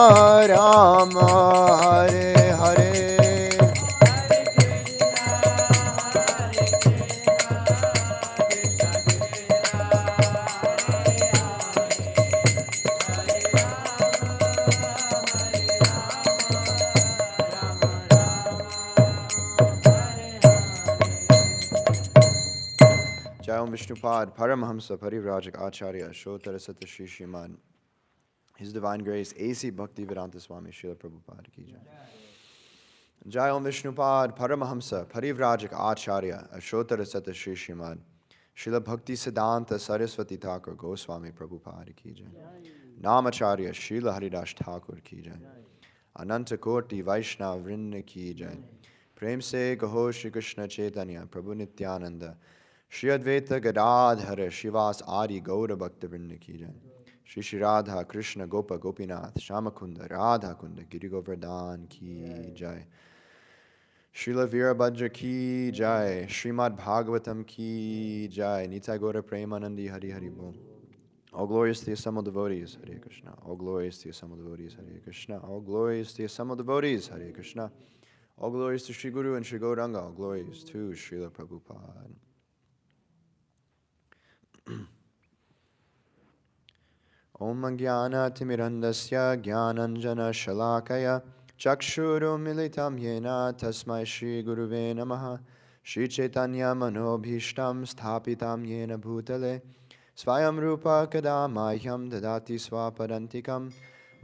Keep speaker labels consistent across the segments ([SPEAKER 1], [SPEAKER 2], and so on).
[SPEAKER 1] Rama, Hare Hare, Jai Vishnupad, Paramahamsa, Parivrajak Acarya, Shotara Sata Shri Srimad, His Divine Grace, A.C. Bhaktivedanta Swami, Srila Prabhupada Ki Jai. Jai Om Vishnupad, Paramahamsa, Parivrajak Acharya, Ashotara Sata Shri Srimad, Srila Bhakti Siddhanta Saraswati Thakur, Goswami Prabhupada Ki Jai. Namacharya, Srila Haridas Thakur Ki Jai. Ananta Koti Vaishnav Vrinda Ki Jai. Prem Se Gaho Shri Krishna Chaitanya, Prabhu Nityananda, Shri Advaita Gadadhara Shivas Adi Gaura Bhakta Vrinda Ki Jai. Shri Shri Radha Krishna Gopa Gopinath Shamakunda Radha Kunda Giri Govardhan Ki Jai. Srila Virabhadra Ki Jai. Srimad Bhagavatam Ki Jai. Nitai Gaura Premanandi Hari Hari Bol. All glories to the assembled devotees, Hare Krishna. All glories to the assembled devotees, Hare Krishna. All glories to the assembled devotees, Hare Krishna. All glories to Sri Guru and Sri Gauranga. All glories to Srila Prabhupada. Om Jnana Timirandasya Jnananjana Shalakaya Chakshuru Militam Yena Tasmai Shri Guruve Namaha Shri Chaitanya Manobhishtam Sthapitam Yena Bhutale Svayam Rupa Kadamahyam Dadati Swapadantikam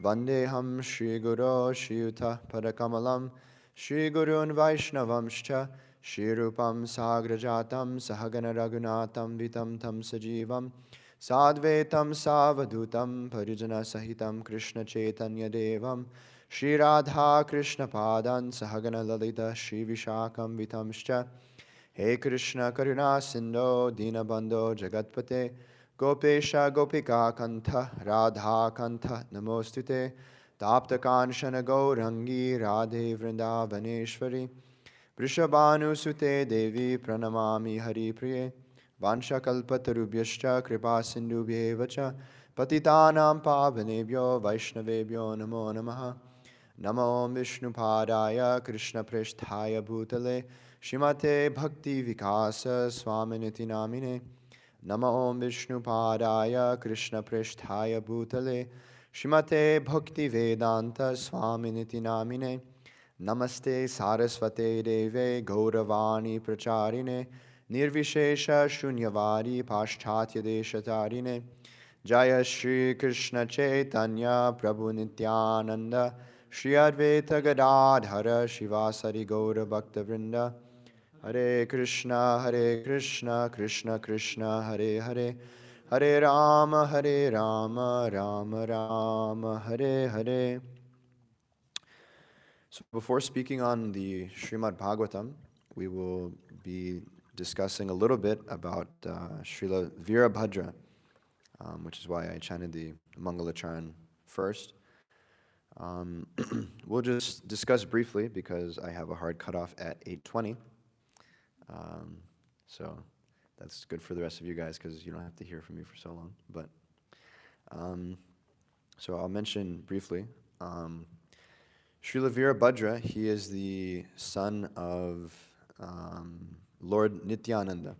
[SPEAKER 1] Vandeham Shri Guru Shri Yuta Padakamalam Shri Gurun Vaishnavamscha Shri Rupam Sagrajatam Sahagana Raghunatam Vitam Tam Sajivam Sadvetam Savadutam Parijana Sahitam Krishna Chaitanya Devam Shri Radha Krishna Padan Sahagana Lalita Shri Vishakam Vitamscha He Krishna Karuna Sindho Dinabandho Jagatpate Gopesha Gopika Kantha Radha Kantha Namostute Tapta Kanshana Gaurangi Radhe Vrindavaneshwari Vrishabhanu Sute Devi Pranamami Hari Priye Vansha kalpatarubhyascha kripa sindhubhyeva cha patitanam pavanebhyo vaishnavebhyo namo namaha. Namo Vishnupadaya Krishna Preshthaya Bhutale Shrimate Bhakti Vikasa Swaminiti Namine. Namo Vishnupadaya Krishna Preshthaya Bhutale Shrimate Bhakti Vedanta Swaminiti Namine. Namaste Saraswate Deve Gauravani Pracharine Nirvishesha Shunyavadi Paschatya Deshatarine Jaya Shri Krishna Chaitanya Prabhu Nityananda Shri Advaita Gadadhara Shivasari Gaura Bhakta Vrinda Hare Krishna Krishna Krishna Hare Hare Hare Rama Rama Rama Hare Hare. So before speaking on the Srimad Bhagavatam, we will be discussing a little bit about Srila Virabhadra, which is why I chanted the Mangalacharan first. We'll just discuss briefly because I have a hard cutoff at 8:20. So that's good for the rest of you guys because you don't have to hear from me for so long. But so I'll mention briefly. Srila Virabhadra, he is the son of Lord Nityananda.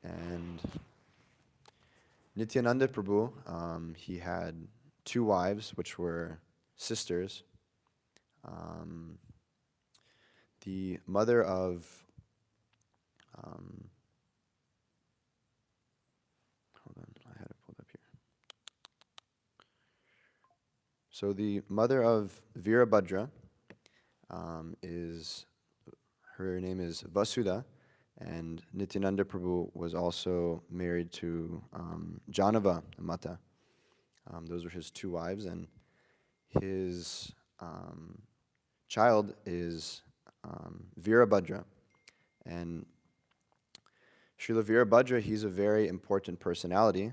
[SPEAKER 1] And Nityananda Prabhu, he had two wives, which were sisters. The mother of hold on, I had it pulled up here. So the mother of Virabhadra her name is Vasudha, and Nityananda Prabhu was also married to Janava Mata. Those were his two wives, and his child is Virabhadra. And Srila Virabhadra, he's a very important personality,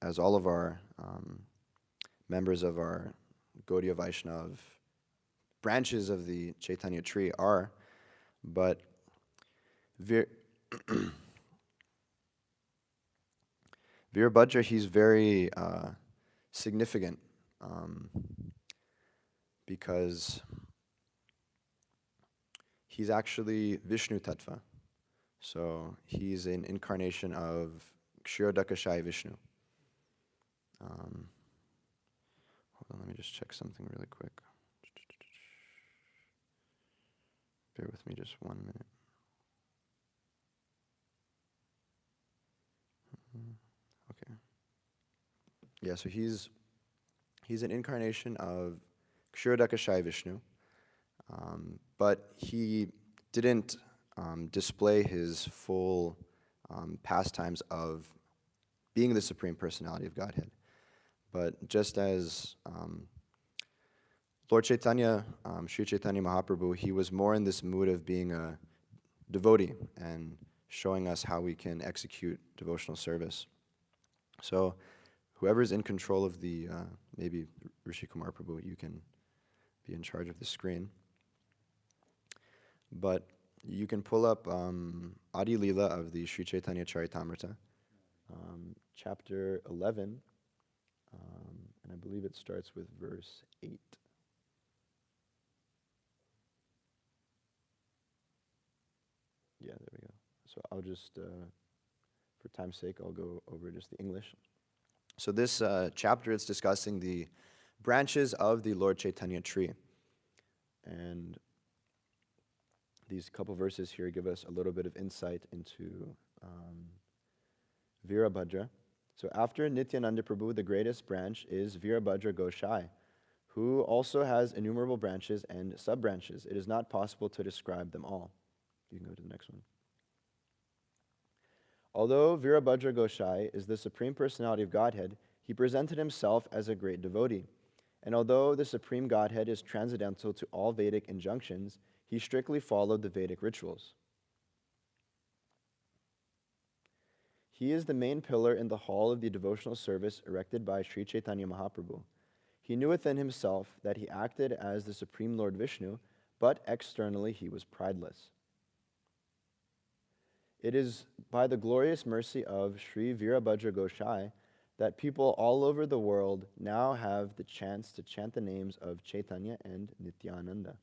[SPEAKER 1] as all of our members of our Gaudiya Vaishnava branches of the Chaitanya tree are. But Virabhadra, he's very significant because he's actually Vishnu Tattva. So he's an incarnation of Kshirodakashayi Vishnu. Hold on, let me just check something really quick. Bear with me just 1 minute. Okay. Yeah, so he's an incarnation of Kshirodakashayi Vishnu, but he didn't display his full pastimes of being the Supreme Personality of Godhead. But just as Lord Chaitanya, Sri Chaitanya Mahaprabhu, he was more in this mood of being a devotee and showing us how we can execute devotional service. So whoever's in control of the, maybe Rishi Kumar Prabhu, you can be in charge of the screen. But you can pull up Adi Lila of the Sri Chaitanya Charitamrita, chapter 11, and I believe it starts with verse 8. Yeah, there we go. So I'll just, for time's sake, I'll go over just the English. So this chapter is discussing the branches of the Lord Chaitanya tree. And these couple verses here give us a little bit of insight into Virabhadra. So after Nityananda Prabhu, the greatest branch is Virabhadra Goshai, who also has innumerable branches and sub-branches. It is not possible to describe them all. You can go to the next one. Although Virabhadra Goshai is the Supreme Personality of Godhead, he presented himself as a great devotee. And although the Supreme Godhead is transcendental to all Vedic injunctions, he strictly followed the Vedic rituals. He is the main pillar in the hall of the devotional service erected by Sri Chaitanya Mahaprabhu. He knew within himself that he acted as the Supreme Lord Vishnu, but externally he was prideless. It is by the glorious mercy of Sri Virabhadra Goshai that people all over the world now have the chance to chant the names of Chaitanya and Nityananda.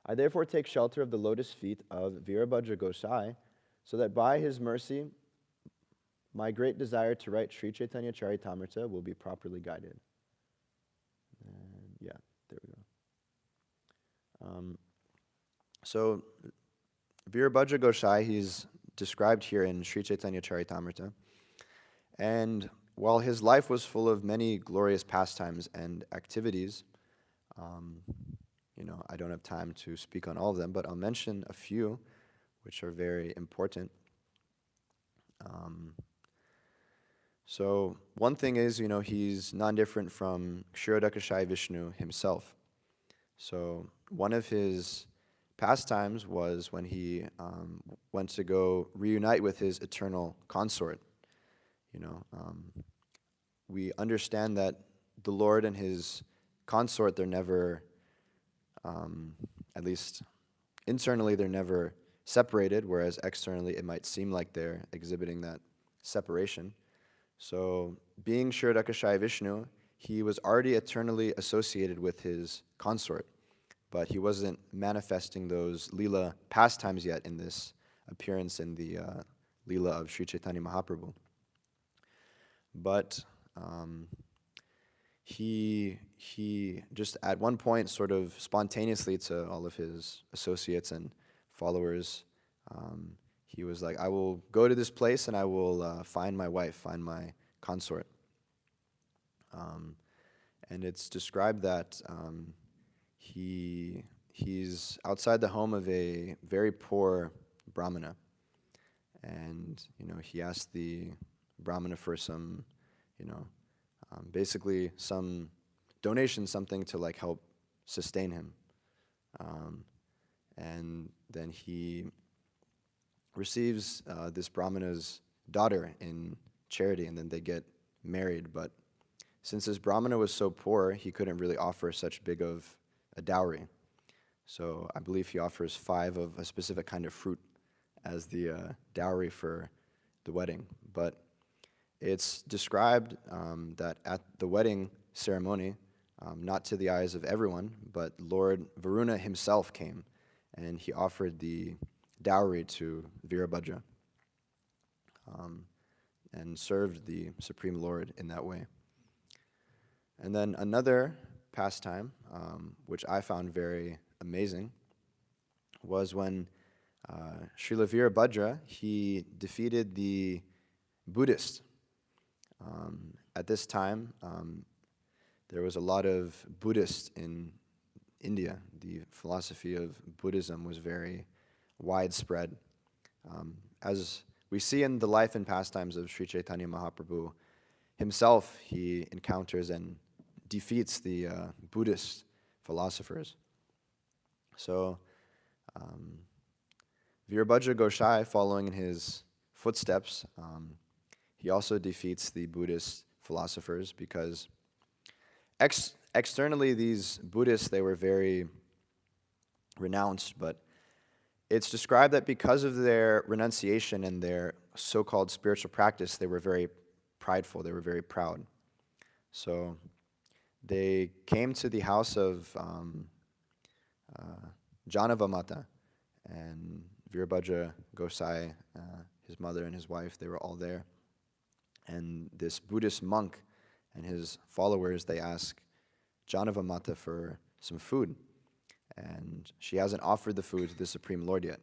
[SPEAKER 1] I therefore take shelter of the lotus feet of Virabhadra Goshai, so that by his mercy, my great desire to write Sri Chaitanya Charitamrita will be properly guided. And yeah, there we go. So Virabhadra Goshai, he's described here in Sri Chaitanya Charitamrita. And while his life was full of many glorious pastimes and activities, I don't have time to speak on all of them, but I'll mention a few which are very important. So one thing is, he's non-different from Kshirodakashayi Vishnu himself. So one of his pastimes was when he went to go reunite with his eternal consort. We understand that the Lord and his consort, they're never, at least internally, they're never separated, whereas externally it might seem like they're exhibiting that separation. So being Kshirodakashayi Vishnu, he was already eternally associated with his consort, but he wasn't manifesting those lila pastimes yet in this appearance in the lila of Sri Chaitanya Mahaprabhu. But he just at one point, sort of spontaneously to all of his associates and followers, he was like, I will go to this place and I will find my wife, find my consort. And it's described that he's outside the home of a very poor brahmana. And, he asked the brahmana for some, basically some donation, something to help sustain him. And then he receives this brahmana's daughter in charity, and then they get married. But since this brahmana was so poor, he couldn't really offer such big of a dowry. So I believe he offers 5 of a specific kind of fruit as the dowry for the wedding. But it's described that at the wedding ceremony, not to the eyes of everyone, but Lord Varuna himself came, and he offered the dowry to Virabhadra, and served the Supreme Lord in that way. And then another pastime, which I found very amazing, was when Srila Virabhadra, he defeated the Buddhists. At this time, there was a lot of Buddhists in India. The philosophy of Buddhism was very widespread. As we see in the life and pastimes of Sri Chaitanya Mahaprabhu himself, he encounters and defeats the Buddhist philosophers. So Virabhadra Gosai, following in his footsteps, he also defeats the Buddhist philosophers because externally these Buddhists, they were very renounced, but it's described that because of their renunciation and their so-called spiritual practice, they were very prideful, they were very proud. So they came to the house of Janavamata, and Virabhadra Gosai, his mother and his wife, they were all there. And this Buddhist monk and his followers, they ask Janavamata for some food. And she hasn't offered the food to the Supreme Lord yet.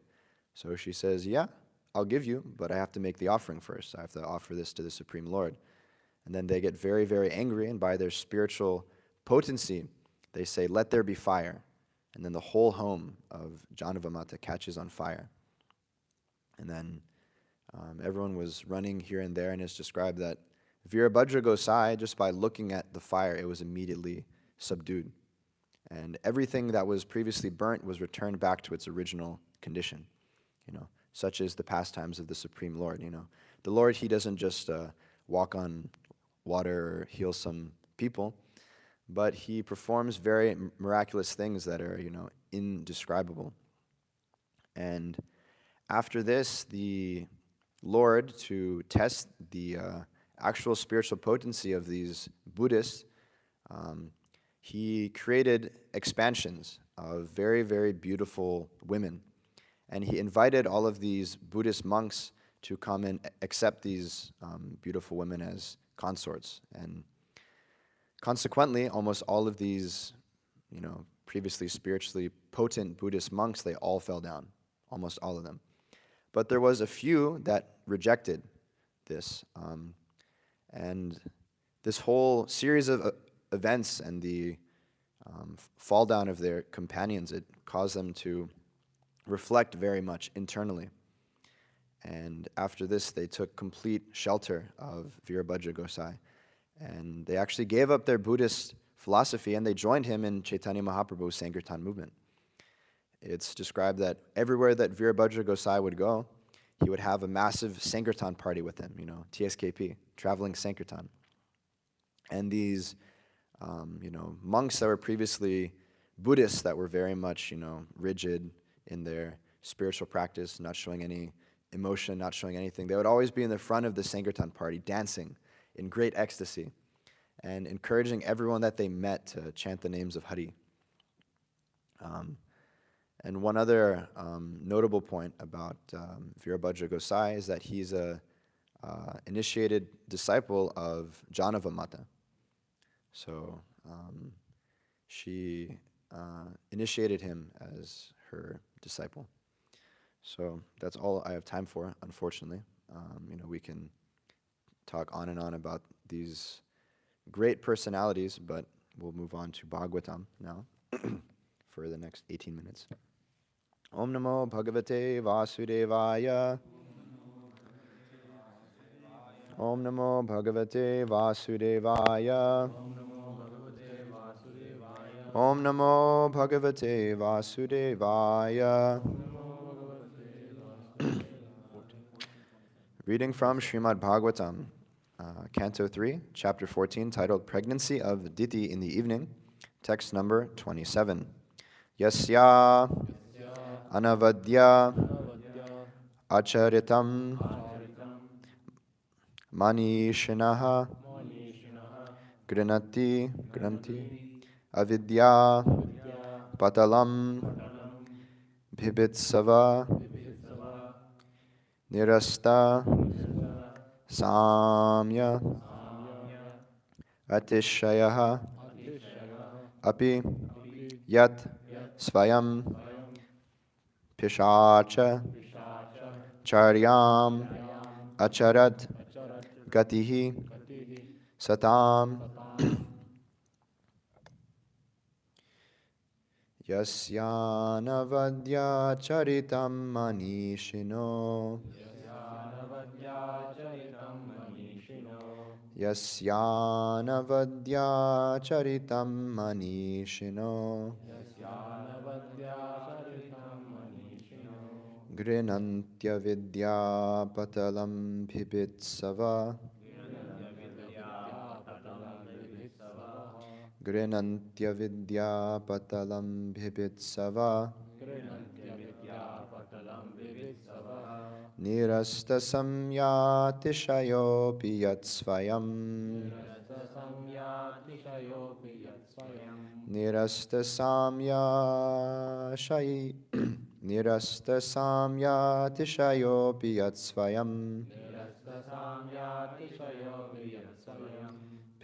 [SPEAKER 1] So she says, yeah, I'll give you, but I have to make the offering first. I have to offer this to the Supreme Lord. And then they get very, very angry, and by their spiritual potency, they say, let there be fire. And then the whole home of Janavamata catches on fire. And then everyone was running here and there, and it's described that Virabhadra Gosai, just by looking at the fire, it was immediately subdued. And everything that was previously burnt was returned back to its original condition, such as the pastimes of the Supreme Lord. The Lord, he doesn't just walk on water or heal some people, but he performs very miraculous things that are, indescribable. And after this, the Lord, to test the actual spiritual potency of these Buddhists, he created expansions of very, very beautiful women. And he invited all of these Buddhist monks to come and accept these beautiful women as consorts. And consequently, almost all of these, previously spiritually potent Buddhist monks, they all fell down, almost all of them. But there was a few that rejected this. And this whole series of events and the fall down of their companions, it caused them to reflect very much internally. And after this, they took complete shelter of Virabhadra Gosai. And they actually gave up their Buddhist philosophy, and they joined him in Chaitanya Mahaprabhu's Sankirtan movement. It's described that everywhere that Virabhadra Gosai would go, he would have a massive Sankirtan party with him, TSKP, traveling Sankirtan. And these, monks that were previously Buddhists that were very much, rigid in their spiritual practice, not showing any emotion, not showing anything, they would always be in the front of the Sankirtan party, dancing in great ecstasy, and encouraging everyone that they met to chant the names of Hari. And one other notable point about Virabhadra Gosai is that he's a initiated disciple of Janavamata. So she initiated him as her disciple. So that's all I have time for, unfortunately. We can talk on and on about these great personalities, but we'll move on to Bhagavatam now for the next 18 minutes. Om Namo Bhagavate Vasudevaya. Om Namo Bhagavate Vasudevaya. Om Namo Bhagavate Vasudevaya. Reading from Srimad Bhagavatam, Canto 3, Chapter 14, titled Pregnancy of Diti in the Evening, text number 27. Yasya, anavadya, acaritam, manīṣiṇaḥ, gṛṇanti, avidyā-paṭalaṁ, bibhitsavaḥ, nirasta-sāmyā, atiśayaḥ, api yat svayam, piśāca-caryām, acarad, gatiḥ, satām, yasyānavadyācaritaṁ manīṣiṇo, yasyānavadyācaritaṁ manīṣiṇo, gṛṇanty avidyā-paṭalaṁ bibhitsavaḥ, gṛṇanty avidyā-paṭalaṁ bibhitsavaḥ, nirasta-sāmyātiśayo svayam, nirasta-sāmyātiśayo svayam,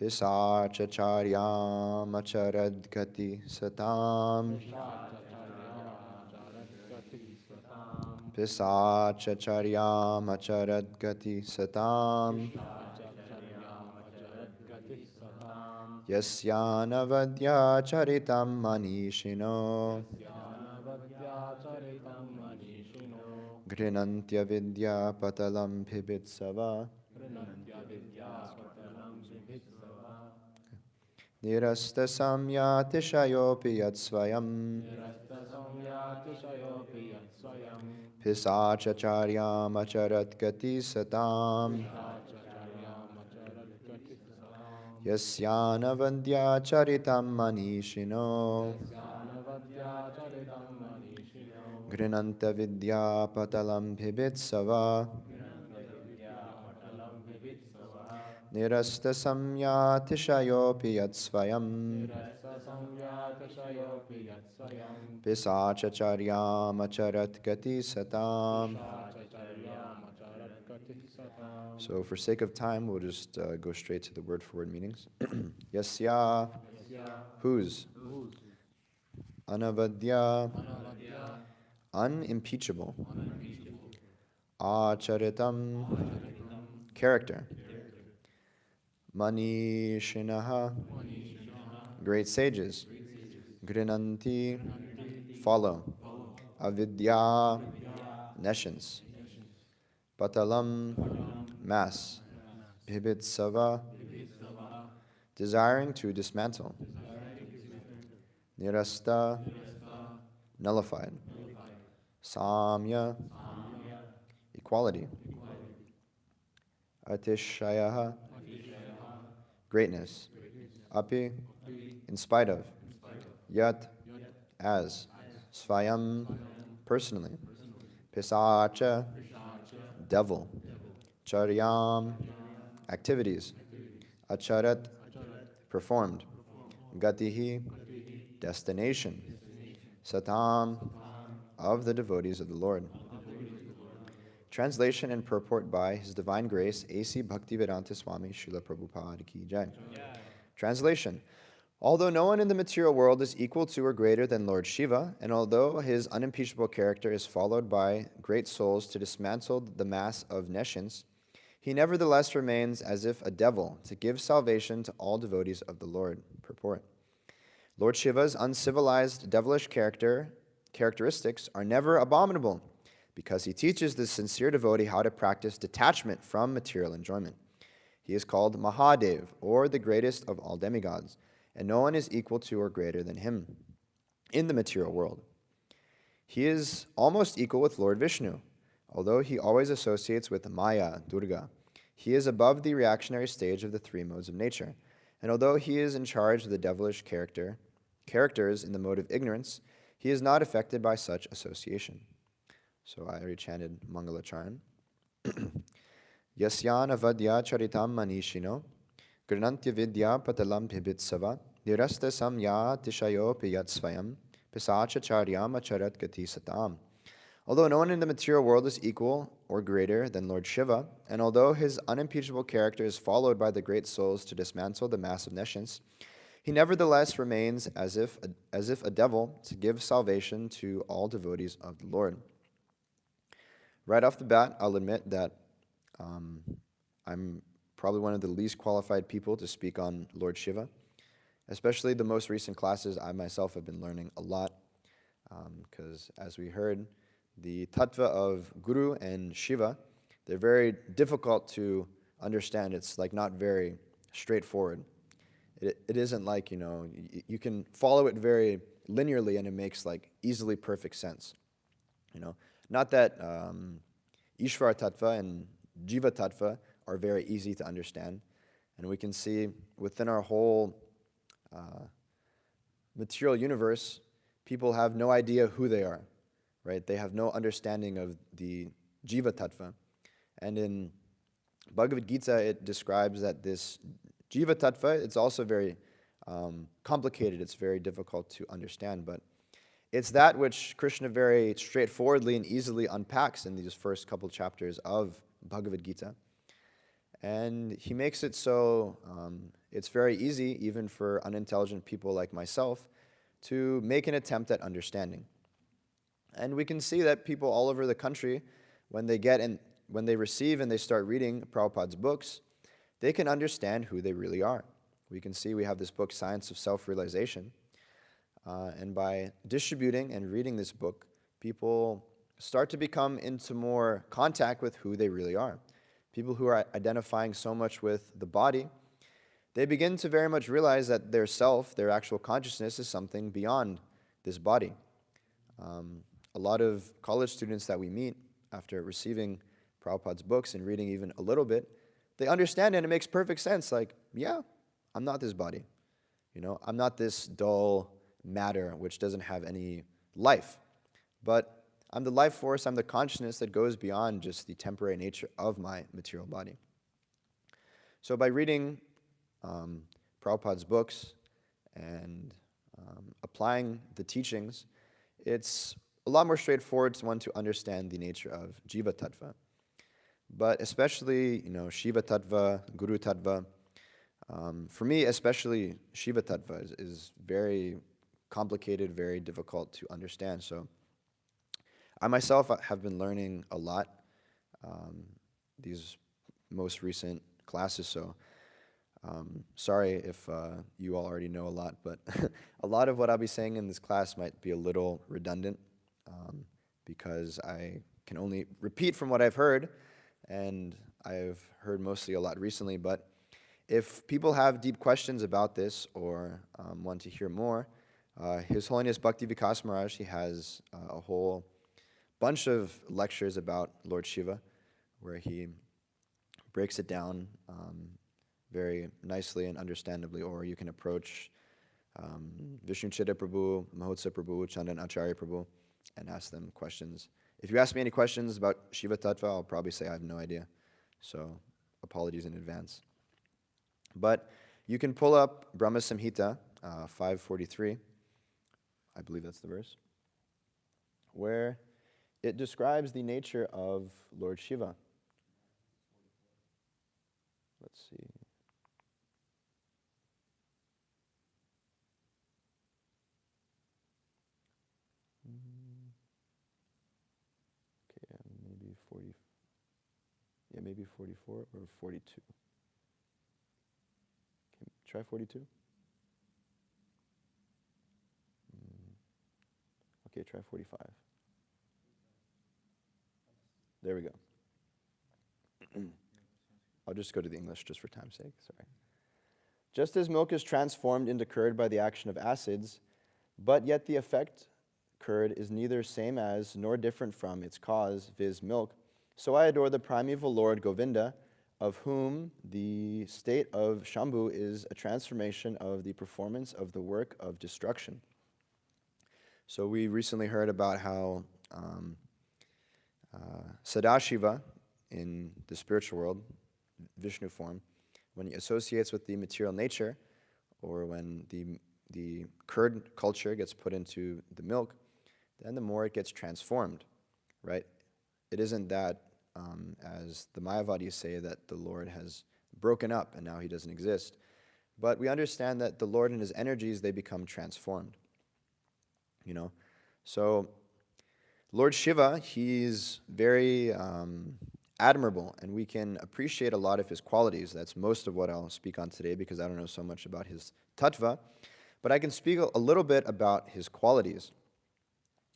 [SPEAKER 1] piśāca-caryām acarad gatiḥ satām, piśāca-caryām acarad gatiḥ satām, yasyānavadyācaritam manīṣiṇo, gṛṇanty avidyā-paṭalaṁ bibhitsavaḥ, nirasta-sāmyātiśayo svayam, piśāca-caryām acarad gatiḥ satām, yasyānavadyācaritam manīṣiṇo, gṛṇanty avidyā-paṭalaṁ bibhitsavaḥ, nirasta-sāmyātiśayo svayam, piśāca-caryām acarad gatiḥ satām. So for sake of time, we'll just go straight to the word-for-word meanings. Yasya, whose? Anavadya, unimpeachable. Ācaritam, character. Manīṣiṇaḥ, great sages. Gṛṇanti, follow. Avidya, nescience. Paṭalam, mass. Bibhitsavaḥ, desiring to dismantle. Nirasta, nullified. Sāmya, equality. Atiśayaḥ, greatness. Api, in spite of. Yat, as. Svayam, personally. Piśāca, devil. Caryām, activities. Acarat, performed. Gatiḥ, destination. Satām, of the devotees of the Lord. Translation and purport by His Divine Grace, A.C. Bhaktivedanta Swami Srila Prabhupada Ki Jai. Translation. Although no one in the material world is equal to or greater than Lord Śiva, and although his unimpeachable character is followed by great souls to dismantle the mass of nescience, he nevertheless remains as if a devil to give salvation to all devotees of the Lord. Purport. Lord Shiva's uncivilized, devilish characteristics are never abominable, because he teaches the sincere devotee how to practice detachment from material enjoyment. He is called Mahadev, or the greatest of all demigods, and no one is equal to or greater than him in the material world. He is almost equal with Lord Vishnu, although he always associates with Maya, Durga. He is above the reactionary stage of the three modes of nature, and although he is in charge of the devilish characters in the mode of ignorance, he is not affected by such association. So I already chanted Mangalacharan. yasyānavadyācaritaṁ manīṣiṇo, gṛṇanty avidyā-paṭalaṁ bibhitsavaḥ, nirasta-sāmyātiśayo svayam, piśāca-caryām acarad gatiḥ satām. Although no one in the material world is equal or greater than Lord Śiva, and although his unimpeachable character is followed by the great souls to dismantle the mass of nescience, he nevertheless remains as if a devil to give salvation to all devotees of the Lord. Right off the bat, I'll admit that I'm probably one of the least qualified people to speak on Lord Śiva. Especially the most recent classes, I myself have been learning a lot, because as we heard, the tattva of Guru and Shiva, they're very difficult to understand. It's like not very straightforward. It isn't like, you can follow it very linearly and it makes like easily perfect sense. Not that Ishvara tattva and Jiva tattva are very easy to understand. And we can see within our whole material universe, people have no idea who they are, right? They have no understanding of the Jiva tattva. And in Bhagavad Gita, it describes that this Jiva tattva, it's also very complicated. It's very difficult to understand. But it's that which Krishna very straightforwardly and easily unpacks in these first couple chapters of Bhagavad Gita. And he makes it so it's very easy, even for unintelligent people like myself, to make an attempt at understanding. And we can see that people all over the country, when they receive and they start reading Prabhupada's books, they can understand who they really are. We can see we have this book, Science of Self-Realization. And by distributing and reading this book, people start to become into more contact with who they really are. People who are identifying so much with the body, they begin to very much realize that their self, their actual consciousness, is something beyond this body. A lot of college students that we meet after receiving Prabhupada's books and reading even a little bit, they understand it and it makes perfect sense. Like, yeah, I'm not this body. I'm not this dull matter which doesn't have any life. But I'm the life force, I'm the consciousness that goes beyond just the temporary nature of my material body. So by reading Prabhupada's books and applying the teachings, it's a lot more straightforward to one to understand the nature of Jiva Tattva. But especially, Shiva Tattva, Guru Tattva, for me especially Shiva Tattva is very complicated, very difficult to understand. So I myself have been learning a lot these most recent classes, so sorry if you all already know a lot, but a lot of what I'll be saying in this class might be a little redundant because I can only repeat from what I've heard, and I've heard mostly a lot recently, but if people have deep questions about this or want to hear more, His Holiness Bhakti Vikas Maharaj, he has a whole bunch of lectures about Lord Śiva, where he breaks it down very nicely and understandably. Or you can approach Vishnu Chitta Prabhu, Mahotsa Prabhu, Chandan Acharya Prabhu, and ask them questions. If you ask me any questions about Shiva Tattva, I'll probably say I have no idea. So apologies in advance. But you can pull up Brahma Samhita 543, I believe that's the verse, where it describes the nature of Lord Śiva. Let's see. Okay, maybe 40. Yeah, maybe 44 or 42. Okay, try 42. Okay, try 45. There we go. I'll just go to the English just for time's sake, sorry. Just as milk is transformed into curd by the action of acids, but yet the effect curd is neither same as nor different from its cause, viz. Milk, so I adore the primeval Lord Govinda, of whom the state of Shambhu is a transformation of the performance of the work of destruction. So we recently heard about how Sadashiva in the spiritual world, Vishnu form, when he associates with the material nature, or when the curd culture gets put into the milk, then the more it gets transformed, right? It isn't that, as the Mayavadis say, that the Lord has broken up and now he doesn't exist. But we understand that the Lord and his energies, they become transformed. So Lord Śiva, he's very admirable, and we can appreciate a lot of his qualities. That's most of what I'll speak on today, because I don't know so much about his tattva. But I can speak a little bit about his qualities,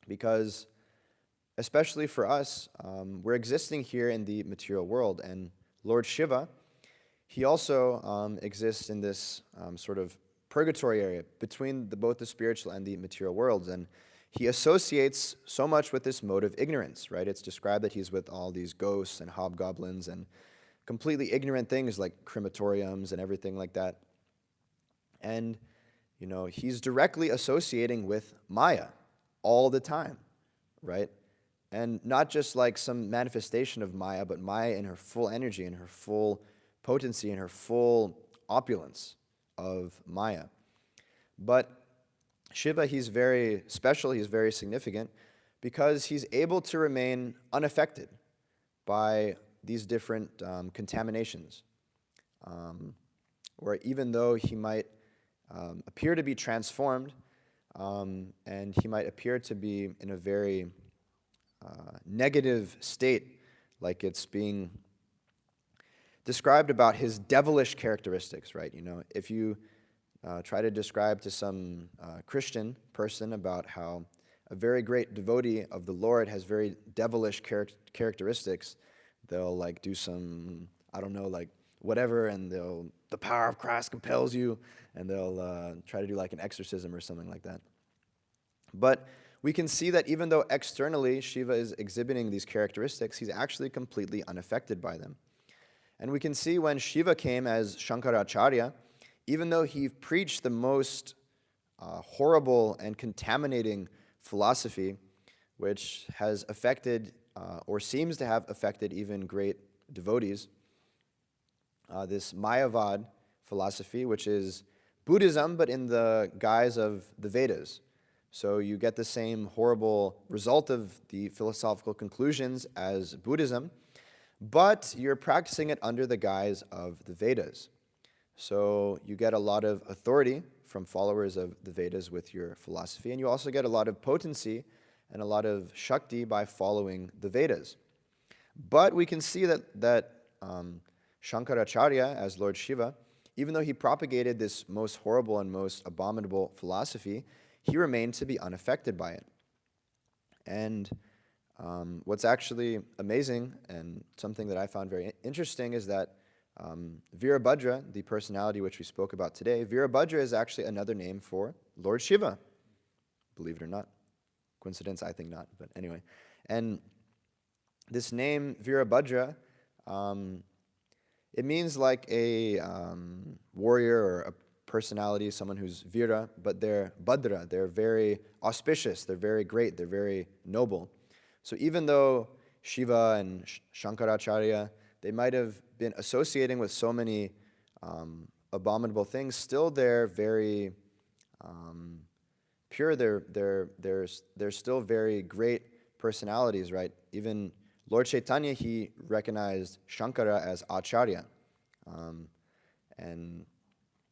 [SPEAKER 1] because especially for us, we're existing here in the material world, and Lord Śiva, he also exists in this sort of purgatory area between both the spiritual and the material worlds, and he associates so much with this mode of ignorance, right? It's described that he's with all these ghosts and hobgoblins and completely ignorant things like crematoriums and everything like that. And, he's directly associating with Maya all the time, right? And not just like some manifestation of Maya, but Maya in her full energy, in her full potency, in her full opulence of Maya. But Śiva, he's very special, he's very significant, because he's able to remain unaffected by these different contaminations. Or even though he might appear to be transformed, and he might appear to be in a very negative state, like it's being described about his devilish characteristics, right? If you try to describe to some Christian person about how a very great devotee of the Lord has very devilish characteristics, they'll like do some, I don't know, like whatever, and the power of Christ compels you, and they'll try to do like an exorcism or something like that. But we can see that even though externally Śiva is exhibiting these characteristics, he's actually completely unaffected by them. And we can see when Śiva came as Shankaracharya, even though he preached the most horrible and contaminating philosophy, which has affected, or seems to have affected even great devotees, this Mayavad philosophy, which is Buddhism, but in the guise of the Vedas. So you get the same horrible result of the philosophical conclusions as Buddhism, but you're practicing it under the guise of the Vedas. So you get a lot of authority from followers of the Vedas with your philosophy, and you also get a lot of potency and a lot of shakti by following the Vedas. But we can see that Shankaracharya, as Lord Śiva, even though he propagated this most horrible and most abominable philosophy, he remained to be unaffected by it. And what's actually amazing, and something that I found very interesting, is that Virabhadra, the personality which we spoke about today, Virabhadra is actually another name for Lord Śiva, believe it or not. Coincidence? I think not, but anyway. And this name, Virabhadra, it means like a warrior or a personality, someone who's Vira, but they're Bhadra, they're very auspicious, they're very great, they're very noble. So even though Śiva and Shankaracharya, they might have been associating with so many abominable things, still they're very pure, they're still very great personalities, right? Even Lord Chaitanya, he recognized Shankara as Acarya, and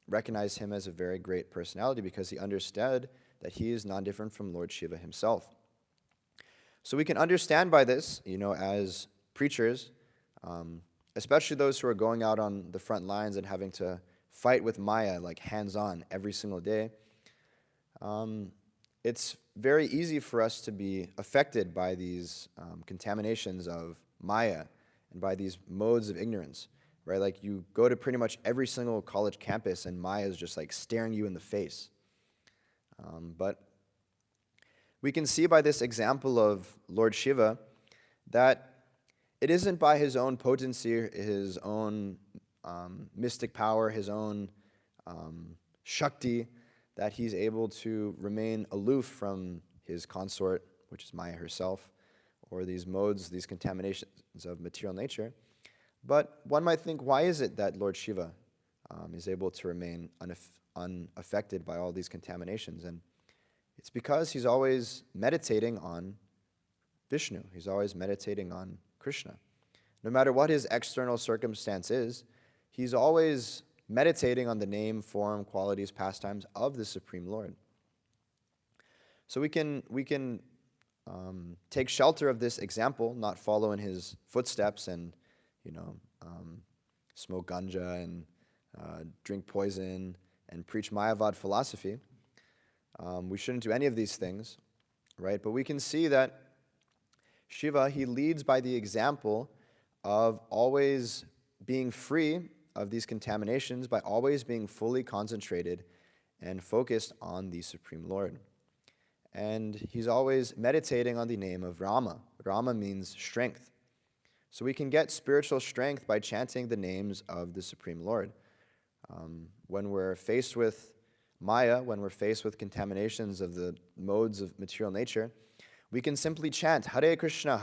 [SPEAKER 1] recognized him as a very great personality because he understood that he is non-different from Lord Śiva himself. So we can understand by this, as preachers, especially those who are going out on the front lines and having to fight with Maya, like hands-on every single day, it's very easy for us to be affected by these contaminations of Maya and by these modes of ignorance, right? Like you go to pretty much every single college campus and Maya is just like staring you in the face. But we can see by this example of Lord Śiva that it isn't by his own potency, his own mystic power, his own shakti, that he's able to remain aloof from his consort, which is Maya herself, or these modes, these contaminations of material nature. But one might think, why is it that Lord Śiva is able to remain unaffected by all these contaminations? And it's because he's always meditating on Vishnu. He's always meditating on Krishna. No matter what his external circumstance is, he's always meditating on the name, form, qualities, pastimes of the Supreme Lord. So we can take shelter of this example, not follow in his footsteps and smoke ganja and drink poison and preach Mayavad philosophy. We shouldn't do any of these things, right? But we can see that Śiva, he leads by the example of always being free of these contaminations, by always being fully concentrated and focused on the Supreme Lord. And he's always meditating on the name of Rama. Rama means strength. So we can get spiritual strength by chanting the names of the Supreme Lord. When we're faced with Maya, when we're faced with contaminations of the modes of material nature, we can simply chant Hare Krishna,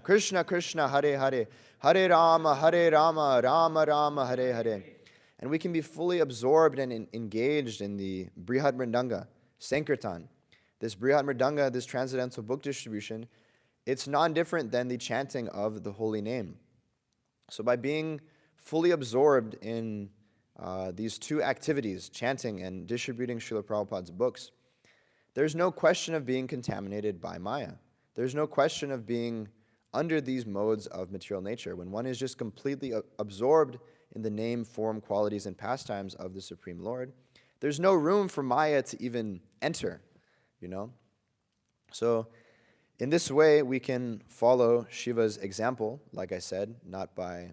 [SPEAKER 1] Krishna Krishna, Hare Hare, Hare Rama, Rama Rama, Hare Hare. And we can be fully absorbed and engaged in the Brihad Mridanga, Sankirtan. This Brihad Mridanga, this transcendental book distribution, it's non-different than the chanting of the holy name. So by being fully absorbed in these two activities, chanting and distributing Srila Prabhupada's books, there's no question of being contaminated by Maya. There's no question of being under these modes of material nature. When one is just completely absorbed in the name, form, qualities, and pastimes of the Supreme Lord, there's no room for Maya to even enter, So in this way, we can follow Shiva's example, like I said, not by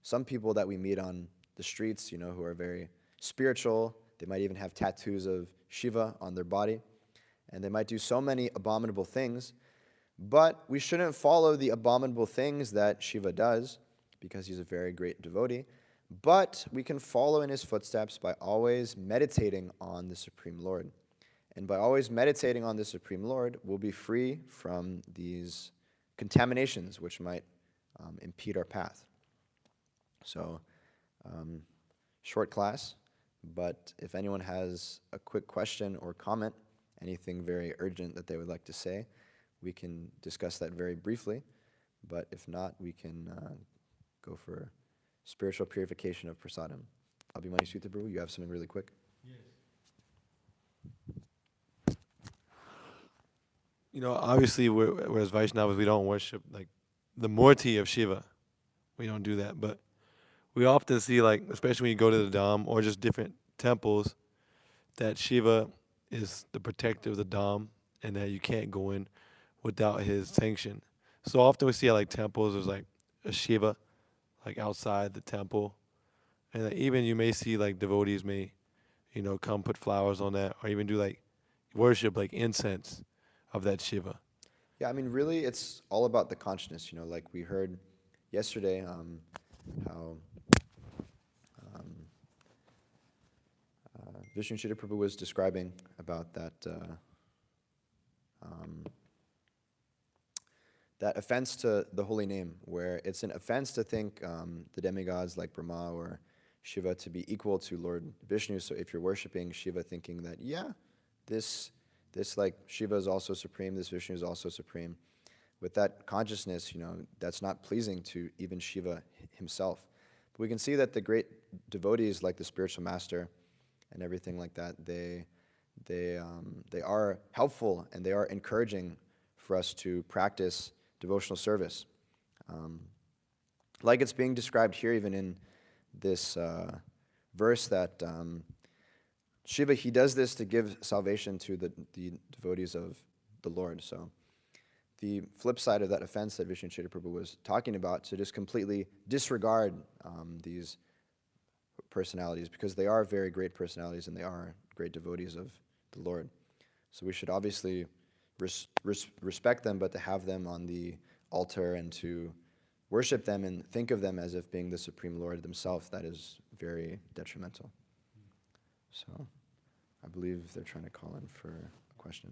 [SPEAKER 1] some people that we meet on the streets, who are very spiritual. They might even have tattoos of Shiva on their body, and they might do so many abominable things, but we shouldn't follow the abominable things that Shiva does, because he's a very great devotee, but we can follow in his footsteps by always meditating on the Supreme Lord. And by always meditating on the Supreme Lord, we'll be free from these contaminations which might impede our path. So, short class, but if anyone has a quick question or comment, anything very urgent that they would like to say, we can discuss that very briefly. But if not, we can go for spiritual purification of prasadam. Manīṣiṇaḥ, Prabhu, you have something really quick?
[SPEAKER 2] Yes. Obviously, we're as Vaishnavas, we don't worship like the Murti of Shiva. We don't do that, but we often see, especially when you go to the Dham or just different temples, that Shiva is the protector of the Dham and that you can't go in without his sanction. So often we see at temples, there's a Shiva outside the temple. And even you may see devotees may, come put flowers on that, or even do worship incense of that Shiva.
[SPEAKER 1] Yeah, really it's all about the consciousness, like we heard yesterday, how Vishnu Chitra Prabhu was describing about that that offense to the holy name, where it's an offense to think the demigods like Brahma or Shiva to be equal to Lord Vishnu. So if you're worshiping Shiva thinking that, this Shiva is also supreme, this Vishnu is also supreme, with that consciousness, that's not pleasing to even Shiva himself. But we can see that the great devotees like the spiritual master and everything like that, they are helpful and they are encouraging for us to practice devotional service. Like it's being described here even in this verse that Shiva, he does this to give salvation to the devotees of the Lord. So the flip side of that offense that Vishnu Chitra Prabhu was talking about, to just completely disregard these personalities, because they are very great personalities and they are great devotees of the Lord. So we should obviously respect them, but to have them on the altar and to worship them and think of them as if being the Supreme Lord themselves, that is very detrimental. So I believe they're trying to call in for a question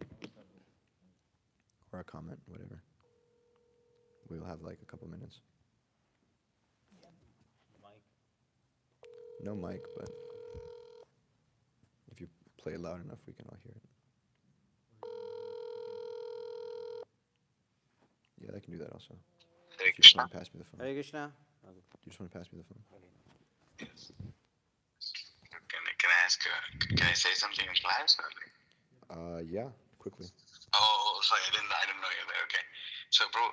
[SPEAKER 1] or a comment, whatever. we'll have like a couple minutes. No mic, but if you play it loud enough, we can all hear it. Yeah, I can do that also.
[SPEAKER 3] Hare
[SPEAKER 1] If you just
[SPEAKER 3] Krishna.
[SPEAKER 1] want to pass me the phone.
[SPEAKER 4] Hare Krishna.
[SPEAKER 1] Do you just want to pass me the phone?
[SPEAKER 3] Yes. Can I ask? Can I say something in class? Or?
[SPEAKER 1] Yeah, quickly.
[SPEAKER 3] Oh, sorry, I didn't know you were there. Okay. So, bro,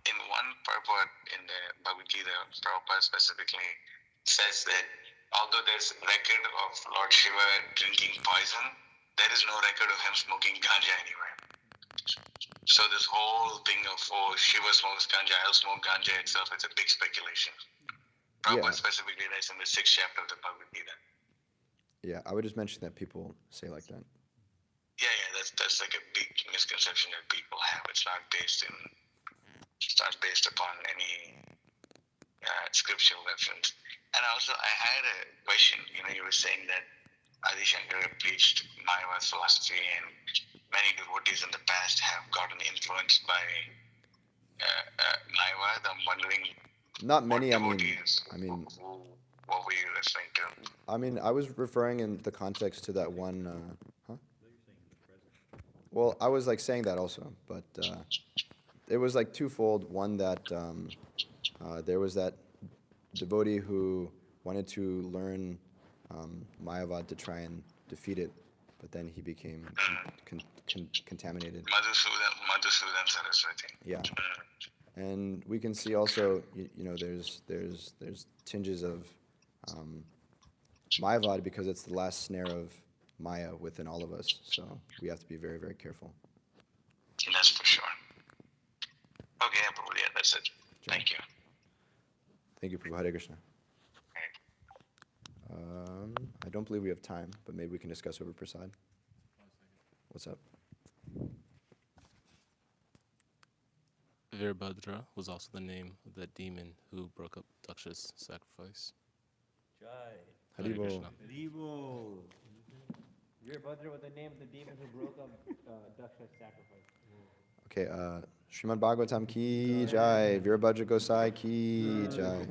[SPEAKER 3] in one purport in the Bhagavad Gita, Prabhupada specifically says that although there's record of Lord Shiva drinking poison, there is no record of him smoking ganja anywhere. So this whole thing of, oh, Shiva smokes ganja, I'll smoke ganja itself, it's a big speculation. Prabhupada
[SPEAKER 1] Yeah.
[SPEAKER 3] specifically writes in the 6th chapter of the Bhagavad Gita.
[SPEAKER 1] Yeah, I would just mention that people say like that.
[SPEAKER 3] Yeah, that's like a big misconception that people have. It's not based upon any scriptural reference. And also, I had a question. You were saying that Adi Shankara preached Mayavad philosophy, and many devotees in the past have gotten influenced by Mayavad. I'm wondering.
[SPEAKER 1] Not many.
[SPEAKER 3] What
[SPEAKER 1] I mean,
[SPEAKER 3] devotees, what were you referring to?
[SPEAKER 1] I mean, I was referring in the context to that one. Well, I was like saying that also, but it was like twofold. One that there was that devotee who wanted to learn Mayavad to try and defeat it, but then he became contaminated.
[SPEAKER 3] Madhusudan Saraswati.
[SPEAKER 1] Yeah, and we can see also, there's tinges of Mayavad because it's the last snare of Maya within all of us. So we have to be very, very careful.
[SPEAKER 3] That's for sure. Okay, Prabhu, yeah, that's it. Thank you.
[SPEAKER 1] Thank you, Prabhu. Hare Krishna.
[SPEAKER 3] Right.
[SPEAKER 1] I don't believe we have time, but maybe we can discuss over Prasad. What's up?
[SPEAKER 5] Virabhadra was also the name of the demon who broke up Daksha's sacrifice.
[SPEAKER 4] Jai.
[SPEAKER 1] Hare Bol.
[SPEAKER 5] Krishna.
[SPEAKER 4] Haribo. Virabhadra was the name of the demon who broke up Daksha's sacrifice.
[SPEAKER 1] Okay, Srimad Bhagavatam ki jai, Virabhadra Gosai ki jai.